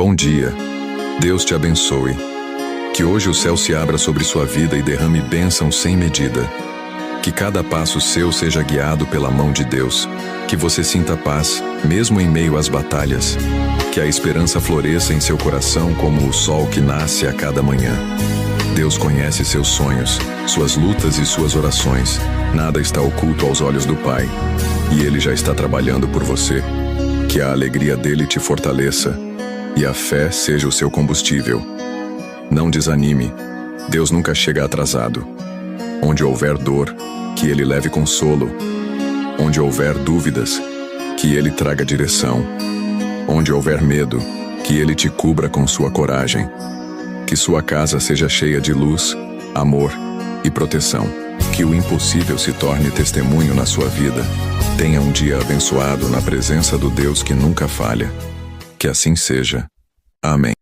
Bom dia. Deus te abençoe. Que hoje o céu se abra sobre sua vida e derrame bênção sem medida. Que cada passo seu seja guiado pela mão de Deus. Que você sinta paz, mesmo em meio às batalhas. Que a esperança floresça em seu coração como o sol que nasce a cada manhã. Deus conhece seus sonhos, suas lutas e suas orações. Nada está oculto aos olhos do Pai. E Ele já está trabalhando por você. Que a alegria dele te fortaleça e a fé seja o seu combustível. Não desanime. Deus nunca chega atrasado. Onde houver dor, que Ele leve consolo. Onde houver dúvidas, que Ele traga direção. Onde houver medo, que Ele te cubra com sua coragem. Que sua casa seja cheia de luz, amor e proteção. Que o impossível se torne testemunho na sua vida. Tenha um dia abençoado na presença do Deus que nunca falha. Que assim seja. Amém.